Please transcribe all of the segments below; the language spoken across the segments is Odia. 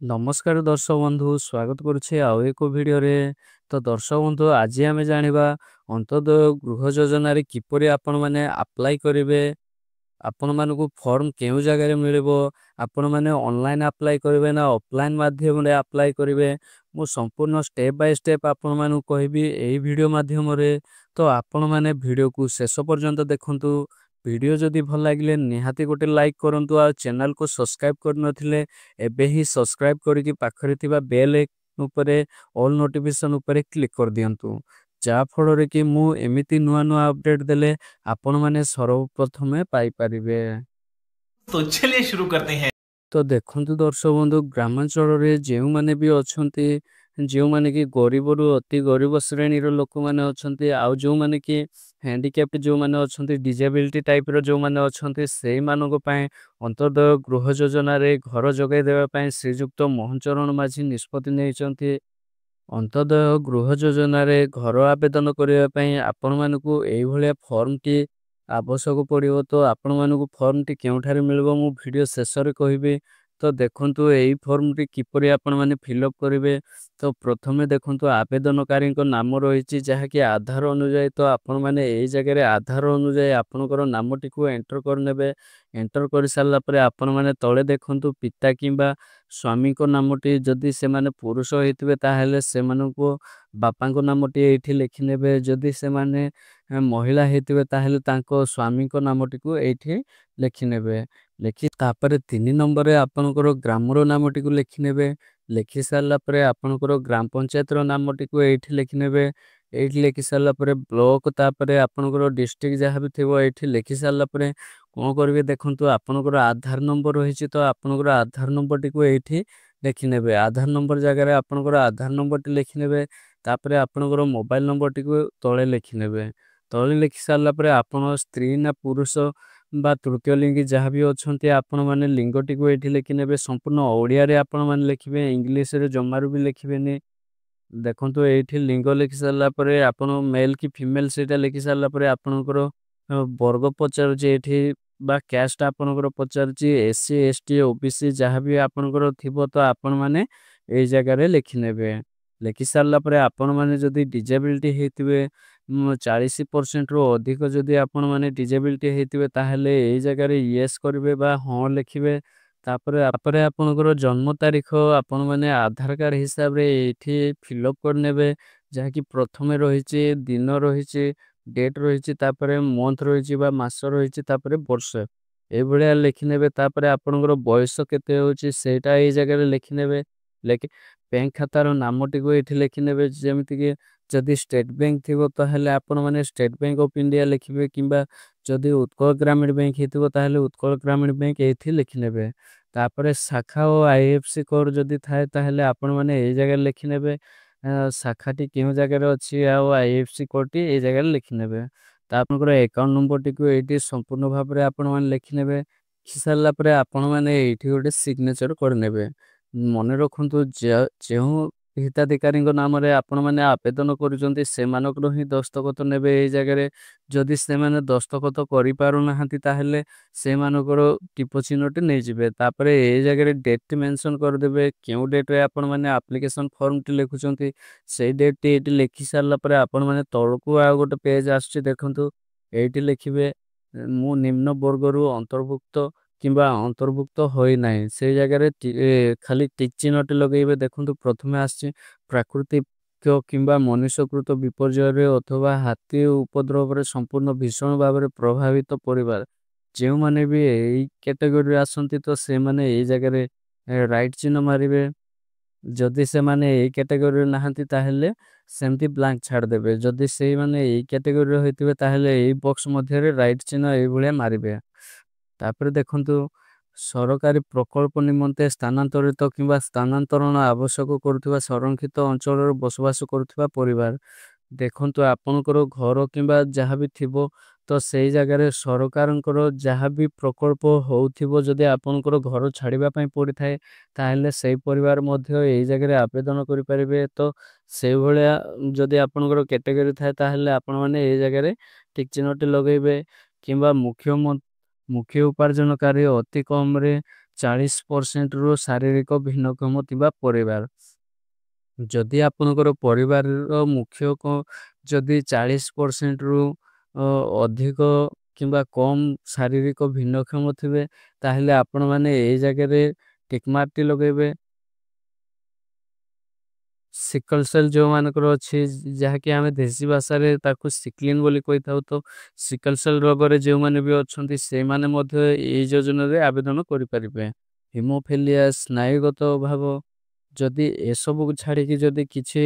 ନମସ୍କାର ଦର୍ଶକ ବନ୍ଧୁ ସ୍ୱାଗତ କରୁଛି ଆଉ ଏକ ଭିଡିଓରେ। ତ ଦର୍ଶକ ବନ୍ଧୁ ଆଜି ଆମେ ଜାଣିବା ଅନ୍ତୋଦୟ ଗୃହ ଯୋଜନାରେ କିପରି ଆପଣମାନେ ଆପ୍ଲାଏ କରିବେ। ଆପଣମାନଙ୍କୁ ଫର୍ମ କେଉଁ ଜାଗାରେ ମିଳିବ, ଆପଣମାନେ ଅନଲାଇନ୍ ଆପ୍ଲାଏ କରିବେ ନା ଅଫଲାଇନ୍ ମାଧ୍ୟମରେ ଆପ୍ଲାଏ କରିବେ। ମୁଁ ସମ୍ପୂର୍ଣ୍ଣ ଷ୍ଟେପ୍ ବାଇ ଷ୍ଟେପ୍ ଆପଣମାନଙ୍କୁ କହିବି ଏହି ଭିଡିଓ ମାଧ୍ୟମରେ। ତ ଆପଣମାନେ ଭିଡିଓକୁ ଶେଷ ପର୍ଯ୍ୟନ୍ତ ଦେଖନ୍ତୁ। ଭିଡିଓ ଯଦି ଭଲ ଲାଗିଲେ ନିହାତି ଗୋଟେ ଲାଇକ୍ କରନ୍ତୁ, ଆଉ ଚ୍ୟାନେଲକୁ ସବସ୍କ୍ରାଇବ୍ କରିନଥିଲେ ଏବେ ହିଁ ସବସ୍କ୍ରାଇବ୍ କରିକି ପାଖରେ ଥିବା ବେଲ୍ ଉପରେ ଅଲ୍ ନୋଟିଫିକେସନ୍ ଉପରେ କ୍ଲିକ୍ କରିଦିଅନ୍ତୁ, ଯାହା ଫଳରେ କି ମୁଁ ଏମିତି ନୂଆ ନୂଆ ଅପଡେଟ୍ ଦେଲେ ଆପଣମାନେ ସର୍ବପ୍ରଥମେ ପାଇପାରିବେ। तो चलिए शुरू करते हैं। ତ ଦେଖନ୍ତୁ ଦର୍ଶକ ବନ୍ଧୁ, ଗ୍ରାମାଞ୍ଚଳରେ ଯେଉଁମାନେ ବି ଅଛନ୍ତି, ଯେଉଁମାନେ କି ଗରିବରୁ ଅତି ଗରିବ ଶ୍ରେଣୀର ଲୋକମାନେ ଅଛନ୍ତି, ଆଉ ଯେଉଁମାନେ କି ହ୍ୟାଣ୍ଡିକ୍ୟାପ୍ଟ ଯେଉଁମାନେ ଅଛନ୍ତି, ଡିଜେବିଲିଟି ଟାଇପ୍ର ଯେଉଁମାନେ ଅଛନ୍ତି, ସେଇମାନଙ୍କ ପାଇଁ ଅନ୍ତୋଦୟ ଗୃହ ଯୋଜନାରେ ଘର ଯୋଗାଇ ଦେବା ପାଇଁ ଶ୍ରୀଯୁକ୍ତ ମୋହନ ଚରଣ ମାଝୀ ନିଷ୍ପତ୍ତି ନେଇଛନ୍ତି। ଅନ୍ତୋଦୟ ଗୃହ ଯୋଜନାରେ ଘର ଆବେଦନ କରିବା ପାଇଁ ଆପଣମାନଙ୍କୁ ଏଇଭଳିଆ ଫର୍ମଟି ଆବଶ୍ୟକ ପଡ଼ିବ। ତ ଆପଣମାନଙ୍କୁ ଫର୍ମଟି କେଉଁଠାରେ ମିଳିବ ମୁଁ ଭିଡ଼ିଓ ଶେଷରେ କହିବି। ତ ଦେଖନ୍ତୁ ଏହି ଫର୍ମଟି କିପରି ଆପଣମାନେ ଫିଲ୍ଅପ୍ କରିବେ। ତ ପ୍ରଥମେ ଦେଖନ୍ତୁ ଆବେଦନକାରୀଙ୍କ ନାମ ରହିଛି ଯାହାକି ଆଧାର ଅନୁଯାୟୀ। ତ ଆପଣମାନେ ଏଇ ଜାଗାରେ ଆଧାର ଅନୁଯାୟୀ ଆପଣଙ୍କର ନାମଟିକୁ ଏଣ୍ଟର କରିନେବେ। ଏଣ୍ଟର କରିସାରିଲା ପରେ ଆପଣମାନେ ତଳେ ଦେଖନ୍ତୁ ପିତା କିମ୍ବା ସ୍ୱାମୀଙ୍କ ନାମଟି, ଯଦି ସେମାନେ ପୁରୁଷ ହେଇଥିବେ ତାହେଲେ ସେମାନଙ୍କୁ ବାପାଙ୍କ ନାମଟି ଏଇଠି ଲେଖିନେବେ। ଯଦି ସେମାନେ ମହିଳା ହେଇଥିବେ ତାହେଲେ ତାଙ୍କ ସ୍ୱାମୀଙ୍କ ନାମଟିକୁ ଏଇଠି ଲେଖିନେବେ। ଲେଖି ତାପରେ 3 ନମ୍ବରରେ ଆପଣଙ୍କର ଗ୍ରାମର ନାମଟିକୁ ଲେଖିନେବେ। ଲେଖି ସାରିଲା ପରେ ଆପଣଙ୍କର ଗ୍ରାମ ପଞ୍ଚାୟତର ନାମଟିକୁ ଏଇଠି ଲେଖିନେବେ। ଏଇଠି ଲେଖି ସାରିଲା ପରେ ବ୍ଲକ, ତାପରେ ଆପଣଙ୍କର ଡିଷ୍ଟ୍ରିକ୍ଟ ଯାହା ବି ଥିବ ଏଇଠି ଲେଖି ସାରିଲା ପରେ କ'ଣ କରିବେ ଦେଖନ୍ତୁ, ଆପଣଙ୍କର ଆଧାର ନମ୍ବର ରହିଛି ତ ଆପଣଙ୍କର ଆଧାର ନମ୍ବରଟିକୁ ଏଇଠି ଲେଖିନେବେ। ଆଧାର ନମ୍ବର ଜାଗାରେ ଆପଣଙ୍କର ଆଧାର ନମ୍ବରଟି ଲେଖିନେବେ। ତାପରେ ଆପଣଙ୍କର ମୋବାଇଲ ନମ୍ବରଟିକୁ ତଳେ ଲେଖିନେବେ। ତଳେ ଲେଖି ସାରିଲା ପରେ ଆପଣ ସ୍ତ୍ରୀ ନା ପୁରୁଷ ବା ତୃତୀୟ ଲିଙ୍ଗୀ ଯାହା ବି ଅଛନ୍ତି ଆପଣମାନେ ଲିଙ୍ଗଟିକୁ ଏଇଠି ଲେଖିନେବେ। ସମ୍ପୂର୍ଣ୍ଣ ଓଡ଼ିଆରେ ଆପଣମାନେ ଲେଖିବେ, ଇଂଲିଶରେ ଜମାରୁ ବି ଲେଖିବେନି। ଦେଖନ୍ତୁ ଏଇଠି ଲିଙ୍ଗ ଲେଖି ସାରିଲା ପରେ ଆପଣ ମେଲ୍ କି ଫିମେଲ୍ ସେଇଟା ଲେଖି ସାରିଲା ପରେ ଆପଣଙ୍କର ବର୍ଗ ପଚାରୁଛି ଏଇଠି ବା କ୍ୟାଷ୍ଟ ଆପଣଙ୍କର ପଚାରୁଛି, SC ST OBC ଯାହା ବି ଆପଣଙ୍କର ଥିବ ତ ଆପଣମାନେ ଏଇ ଜାଗାରେ ଲେଖିନେବେ। ଲେଖି ସାରିଲା ପରେ ଆପଣମାନେ ଯଦି ଡିଜେବିଲିଟି ହେଇଥିବେ 40%ରୁ ଅଧିକ ଯଦି ଆପଣମାନେ ଡିଜେବିଲିଟି ହେଇଥିବେ ତାହେଲେ ଏଇ ଜାଗାରେ ୟେସ୍ କରିବେ ବା ହଁ ଲେଖିବେ। ତାପରେ ଆପଣଙ୍କର ଜନ୍ମ ତାରିଖ ଆପଣମାନେ ଆଧାର କାର୍ଡ଼ ହିସାବରେ ଏଇଠି ଫିଲ୍ଅପ୍ କରିନେବେ। ଯାହାକି ପ୍ରଥମେ ରହିଛି ଦିନ ରହିଛି, ଡେଟ୍ ରହିଛି, ତାପରେ ମନ୍ଥ ରହିଛି ବା ମାସ ରହିଛି, ତାପରେ ବର୍ଷ ଏଇଭଳିଆ ଲେଖିନେବେ। ତାପରେ ଆପଣଙ୍କର ବୟସ କେତେ ହେଉଛି ସେଇଟା ଏଇ ଜାଗାରେ ଲେଖିନେବେ। ଲେଖି ବ୍ୟାଙ୍କ ଖାତାର ନାମଟିକୁ ଏଇଠି ଲେଖିନେବେ। ଯେମିତିକି ଯଦି ଷ୍ଟେଟ୍ ବ୍ୟାଙ୍କ ଥିବ ତାହେଲେ ଆପଣମାନେ ଷ୍ଟେଟ୍ ବ୍ୟାଙ୍କ ଅଫ୍ ଇଣ୍ଡିଆ ଲେଖିବେ, କିମ୍ବା ଯଦି ଉତ୍କଳ ଗ୍ରାମୀଣ ବ୍ୟାଙ୍କ ହେଇଥିବ ତାହେଲେ ଉତ୍କଳ ଗ୍ରାମୀଣ ବ୍ୟାଙ୍କ ଏଇଠି ଲେଖିନେବେ। ତାପରେ ଶାଖା ଓ IFSC କୋଡ୍ ଯଦି ଥାଏ ତାହେଲେ ଆପଣମାନେ ଏଇ ଜାଗାରେ ଲେଖିନେବେ। ଶାଖାଟି କେଉଁ ଜାଗାରେ ଅଛି ଆଉ IFSC କୋଡ୍ଟି ଏଇ ଜାଗାରେ ଲେଖିନେବେ। ତା ଆପଣଙ୍କର ଆକାଉଣ୍ଟ ନମ୍ବରଟିକୁ ଏଇଠି ସମ୍ପୂର୍ଣ୍ଣ ଭାବରେ ଆପଣମାନେ ଲେଖିନେବେ। ଲେଖି ସାରିଲା ପରେ ଆପଣମାନେ ଏଇଠି ଗୋଟେ ସିଗ୍ନେଚର କରିନେବେ। ମନେ ରଖନ୍ତୁ ଯେଉଁ ହିତାଧିକାରୀଙ୍କ ନାମରେ ଆପଣମାନେ ଆବେଦନ କରୁଛନ୍ତି ସେମାନଙ୍କର ହିଁ ଦସ୍ତଖତ ନେବେ ଏଇ ଜାଗାରେ। ଯଦି ସେମାନେ ଦସ୍ତଖତ କରିପାରୁନାହାନ୍ତି ତାହେଲେ ସେମାନଙ୍କର ଟିପ ଚିହ୍ନଟି ନେଇଯିବେ। ତାପରେ ଏଇ ଜାଗାରେ ଡେଟ୍ଟି ମେନସନ୍ କରିଦେବେ, କେଉଁ ଡେଟ୍ରେ ଆପଣମାନେ ଆପ୍ଲିକେସନ୍ ଫର୍ମଟି ଲେଖୁଛନ୍ତି ସେଇ ଡେଟ୍ଟି ଏଇଠି ଲେଖି ସାରିଲା ପରେ ଆପଣମାନେ ତଳକୁ ଆଉ ଗୋଟେ ପେଜ୍ ଆସୁଛି ଦେଖନ୍ତୁ, ଏଇଠି ଲେଖିବେ ମୁଁ ନିମ୍ନ ବର୍ଗରୁ ଅନ୍ତର୍ଭୁକ୍ତ କିମ୍ବା ଅନ୍ତର୍ଭୁକ୍ତ ହୋଇନାହିଁ। ସେଇ ଜାଗାରେ ଖାଲି ଟିକ୍ ଚିହ୍ନଟି ଲଗେଇବେ। ଦେଖନ୍ତୁ ପ୍ରଥମେ ଆସିଛି ପ୍ରାକୃତିକ କିମ୍ବା ମନୁଷ୍ୟକୃତ ବିପର୍ଯ୍ୟୟରେ ଅଥବା ହାତୀ ଉପଦ୍ରବରେ ସମ୍ପୂର୍ଣ୍ଣ ଭୀଷଣ ଭାବରେ ପ୍ରଭାବିତ ପରିବାର, ଯେଉଁମାନେ ବି ଏଇ କ୍ୟାଟେଗୋରୀରେ ଆସନ୍ତି ତ ସେମାନେ ଏଇ ଜାଗାରେ ରାଇଟ୍ ଚିହ୍ନ ମାରିବେ। ଯଦି ସେମାନେ ଏଇ କ୍ୟାଟେଗୋରୀରେ ନାହାନ୍ତି ତାହେଲେ ସେମିତି ବ୍ଲାଙ୍କ ଛାଡ଼ିଦେବେ। ଯଦି ସେଇମାନେ ଏଇ କ୍ୟାଟେଗୋରୀରେ ହୋଇଥିବେ ତାହେଲେ ଏଇ ବକ୍ସ ମଧ୍ୟରେ ରାଇଟ୍ ଚିହ୍ନ ଏଇଭଳିଆ ମାରିବେ। ତାପରେ ଦେଖନ୍ତୁ ସରକାରୀ ପ୍ରକଳ୍ପ ନିମନ୍ତେ ସ୍ଥାନାନ୍ତରିତ କିମ୍ବା ସ୍ଥାନାନ୍ତରଣ ଆବଶ୍ୟକ କରୁଥିବା ସଂରକ୍ଷିତ ଅଞ୍ଚଳରେ ବସବାସ କରୁଥିବା ପରିବାର, ଦେଖନ୍ତୁ ଆପଣଙ୍କର ଘର କିମ୍ବା ଯାହା ବି ଥିବ ତ ସେଇ ଜାଗାରେ ସରକାରଙ୍କର ଯାହା ବି ପ୍ରକଳ୍ପ ହେଉଥିବ, ଯଦି ଆପଣଙ୍କର ଘର ଛାଡ଼ିବା ପାଇଁ ପଡ଼ିଥାଏ ତାହେଲେ ସେଇ ପରିବାର ମଧ୍ୟ ଏଇ ଜାଗାରେ ଆବେଦନ କରିପାରିବେ। ତ ସେଇଭଳିଆ ଯଦି ଆପଣଙ୍କର କ୍ୟାଟେଗୋରୀ ଥାଏ ତାହେଲେ ଆପଣମାନେ ଏଇ ଜାଗାରେ ଟିକ୍ ଚିହ୍ନଟି ଲଗେଇବେ। କିମ୍ବା ମୁଖ୍ୟ ଉପାର୍ଜନକାରୀ ଅତି କମରେ 40% ରୁ ଶାରୀରିକ ଭିନ୍ନକ୍ଷମ ଥିବା ପରିବାର। ଯଦି ଆପଣଙ୍କର ପରିବାରର ମୁଖ୍ୟ ଯଦି 40% ରୁ ଅଧିକ କିମ୍ବା କମ୍ ଶାରୀରିକ ଭିନ୍ନକ୍ଷମ ଥିବେ, ତାହେଲେ ଆପଣମାନେ ଏଇ ଜାଗାରେ ଟିକ୍ ମାର୍କଟି ଲଗେଇବେ। ସିକଲ ସେଲ୍ ଯୋଉମାନଙ୍କର ଅଛି, ଯାହାକି ଆମେ ଦେଶୀ ଭାଷାରେ ତାକୁ ସିକ୍ଲିନ ବୋଲି କହିଥାଉ, ତ ସିକଲ ସେଲ୍ ରୋଗରେ ଯେଉଁମାନେ ବି ଅଛନ୍ତି ସେଇମାନେ ମଧ୍ୟ ଏଇ ଯୋଜନାରେ ଆବେଦନ କରିପାରିବେ। ହିମୋଫିଲିଆ, ସ୍ନାୟୁଗତ ଅଭାବ, ଯଦି ଏସବୁକୁ ଛାଡ଼ିକି ଯଦି କିଛି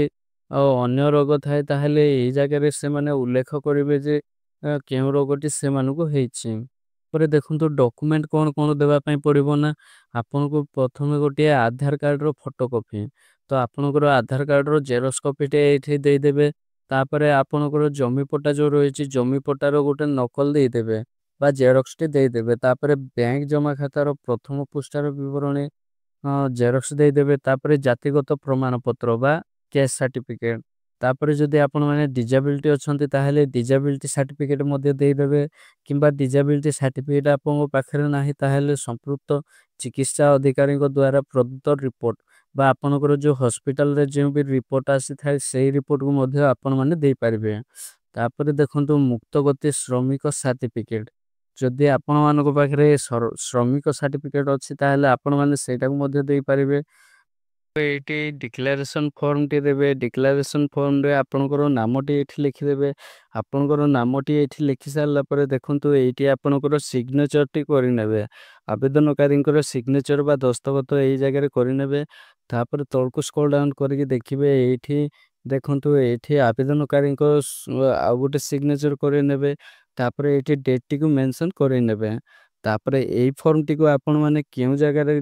ଅନ୍ୟ ରୋଗ ଥାଏ, ତାହେଲେ ଏଇ ଜାଗାରେ ସେମାନେ ଉଲ୍ଲେଖ କରିବେ ଯେ କେଉଁ ରୋଗଟି ସେମାନଙ୍କୁ ହେଇଛି। ପରେ ଦେଖନ୍ତୁ ଡକୁମେଣ୍ଟ କଣ କଣ ଦେବା ପାଇଁ ପଡ଼ିବ ନା, ଆପଣଙ୍କୁ ପ୍ରଥମେ ଗୋଟିଏ ଆଧାର କାର୍ଡର ଫଟୋକପି, ତ ଆପଣଙ୍କର ଆଧାର କାର୍ଡର ଜେରକ୍ସ କପିଟେ ଏଇଠି ଦେଇଦେବେ। ତାପରେ ଆପଣଙ୍କର ଜମି ପଟ୍ଟା ଯୋଉ ରହିଛି, ଜମି ପଟ୍ଟାର ଗୋଟେ ନକଲ ଦେଇଦେବେ ବା ଜେରକ୍ସଟି ଦେଇଦେବେ। ତାପରେ ବ୍ୟାଙ୍କ ଜମା ଖାତାର ପ୍ରଥମ ପୃଷ୍ଠାର ବିବରଣୀ ଜେରକ୍ସ ଦେଇଦେବେ। ତାପରେ ଜାତିଗତ ପ୍ରମାଣପତ୍ର ବା କ୍ୟାଷ୍ଟ ସାର୍ଟିଫିକେଟ। ତାପରେ ଯଦି ଆପଣମାନେ ଡିଜାବିଲିଟି ଅଛନ୍ତି, ତାହେଲେ ଡିଜାବିଲିଟି ସାର୍ଟିଫିକେଟ ମଧ୍ୟ ଦେଇଦେବେ। କିମ୍ବା ଡିଜାବିଲିଟି ସାର୍ଟିଫିକେଟ ଆପଣଙ୍କ ପାଖରେ ନାହିଁ, ତାହେଲେ ସମ୍ପୃକ୍ତ ଚିକିତ୍ସା ଅଧିକାରୀଙ୍କ ଦ୍ୱାରା ପ୍ରଦତ୍ତ ରିପୋର୍ଟ ବା ଆପଣଙ୍କର ଯୋଉ ହସ୍ପିଟାଲରେ ଯେଉଁ ବି ରିପୋର୍ଟ ଆସିଥାଏ, ସେଇ ରିପୋର୍ଟକୁ ମଧ୍ୟ ଆପଣମାନେ ଦେଇପାରିବେ। ତାପରେ ଦେଖନ୍ତୁ ମୁକ୍ତଗତି ଶ୍ରମିକ ସାର୍ଟିଫିକେଟ। ଯଦି ଆପଣମାନଙ୍କ ପାଖରେ ଶ୍ରମିକ ସାର୍ଟିଫିକେଟ ଅଛି, ତାହେଲେ ଆପଣମାନେ ସେଇଟାକୁ ମଧ୍ୟ ଦେଇପାରିବେ। ଏଇଠି ଡିକ୍ଲାରେସନ ଫର୍ମଟି ଦେବେ। ଡିକ୍ଲାରେସନ ଫର୍ମରେ ଆପଣଙ୍କର ନାମଟି ଏଇଠି ଲେଖିଦେବେ। ଆପଣଙ୍କର ନାମଟି ଏଇଠି ଲେଖି ସାରିଲା ପରେ ଦେଖନ୍ତୁ ଏଇଠି ଆପଣଙ୍କର ସିଗ୍ନେଚରଟି କରିନେବେ। ଆବେଦନକାରୀଙ୍କର ସିଗ୍ନେଚର ବା ଦସ୍ତଖତ ଏଇ ଜାଗାରେ କରିନେବେ। ତାପରେ ତଳକୁ ସ୍କ୍ରୋଲ ଡାଉନ କରିକି ଦେଖିବେ, ଏଇଠି ଦେଖନ୍ତୁ ଏଇଠି ଆବେଦନକାରୀଙ୍କ ଆଉ ଗୋଟେ ସିଗ୍ନେଚର କରିନେବେ। ତାପରେ ଏଇଠି ଡେଟଟିକୁ ମେନସନ କରିନେବେ। ତାପରେ ଏଇ ଫର୍ମଟିକୁ ଆପଣମାନେ କେଉଁ ଜାଗାରେ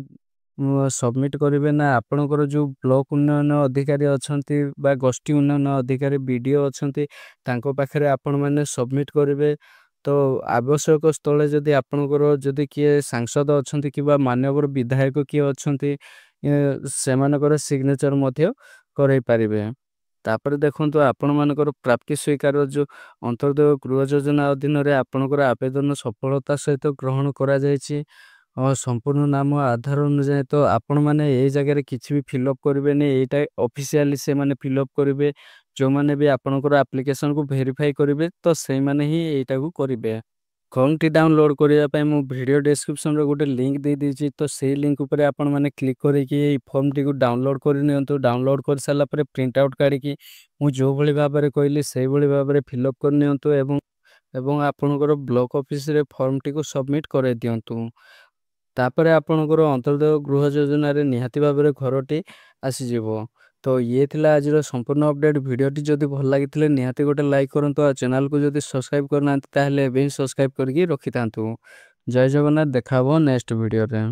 ସବମିଟ କରିବେ ନା, ଆପଣଙ୍କର ଯୋଉ ବ୍ଲକ ଉନ୍ନୟନ ଅଧିକାରୀ ଅଛନ୍ତି ବା ଗୋଷ୍ଠୀ ଉନ୍ନୟନ ଅଧିକାରୀ ବିଡ଼ିଓ ଅଛନ୍ତି, ତାଙ୍କ ପାଖରେ ଆପଣମାନେ ସବମିଟ କରିବେ। ତ ଆବଶ୍ୟକ ସ୍ଥଳେ ଯଦି ଆପଣଙ୍କର ଯଦି କିଏ ସାଂସଦ ଅଛନ୍ତି କିମ୍ବା ମାନ୍ୟବର ବିଧାୟକ କିଏ ଅଛନ୍ତି, ସେମାନଙ୍କର ସିଗ୍ନେଚର ମଧ୍ୟ କରେଇ ପାରିବେ। ତାପରେ ଦେଖନ୍ତୁ ଆପଣମାନଙ୍କର ପ୍ରାପ୍ତି ସ୍ୱୀକାର ଯୋଉ ଅନ୍ତର୍ଦେୟ ଗୃହ ଯୋଜନା ଅଧୀନରେ ଆପଣଙ୍କର ଆବେଦନ ସଫଳତା ସହିତ ଗ୍ରହଣ କରାଯାଇଛି। ସମ୍ପୂର୍ଣ୍ଣ ନାମ ଆଧାର ଅନୁଯାୟୀ, ତ ଆପଣମାନେ ଏଇ ଜାଗାରେ କିଛି ବି ଫିଲ୍ଅପ୍ କରିବେନି, ଏଇଟା ଅଫିସିଆଲି ସେମାନେ ଫିଲ୍ଅପ୍ କରିବେ। ଯେଉଁମାନେ ବି ଆପଣଙ୍କର ଆପ୍ଲିକେସନକୁ ଭେରିଫାଇ କରିବେ, ତ ସେଇମାନେ ହିଁ ଏଇଟାକୁ କରିବେ। ଫର୍ମଟି ଡାଉନଲୋଡ୍ କରିବା ପାଇଁ ମୁଁ ଭିଡ଼ିଓ ଡେସ୍କ୍ରିପସନରେ ଗୋଟେ ଲିଙ୍କ ଦେଇଦେଇଛି, ତ ସେଇ ଲିଙ୍କ ଉପରେ ଆପଣମାନେ କ୍ଲିକ୍ କରିକି ଏଇ ଫର୍ମଟିକୁ ଡାଉନଲୋଡ୍ କରିନିଅନ୍ତୁ। ଡାଉନଲୋଡ୍ କରିସାରିଲା ପରେ ପ୍ରିଣ୍ଟ ଆଉଟ୍ କାଢ଼ିକି ମୁଁ ଯେଉଁଭଳି ଭାବରେ କହିଲି ସେଇଭଳି ଭାବରେ ଫିଲ୍ଅପ୍ କରିନିଅନ୍ତୁ ଏବଂ ଆପଣଙ୍କର ବ୍ଲକ ଅଫିସରେ ଫର୍ମଟିକୁ ସବମିଟ୍ କରାଇ ଦିଅନ୍ତୁ। ତାପରେ ଆପଣଙ୍କର ଅନ୍ତର୍ଦେୟ ଗୃହ ଯୋଜନାରେ ନିହାତି ଭାବରେ ଘରଟି ଆସିଯିବ। ତ ଇଏ ଥିଲା ଆଜିର ସମ୍ପୂର୍ଣ୍ଣ ଅପଡେଟ୍। ଭିଡ଼ିଓଟି ଯଦି ଭଲ ଲାଗିଥିଲେ ନିହାତି ଗୋଟେ ଲାଇକ୍ କରନ୍ତୁ। ଆଉ ଚ୍ୟାନେଲକୁ ଯଦି ସବସ୍କ୍ରାଇବ୍ କରିନାହାନ୍ତି, ତାହେଲେ ଏବେ ହିଁ ସବସ୍କ୍ରାଇବ୍ କରିକି ରଖିଥାନ୍ତୁ। ଜୟ ଜଗନ୍ନାଥ, ଦେଖା ହେବ ନେକ୍ସଟ ଭିଡ଼ିଓରେ।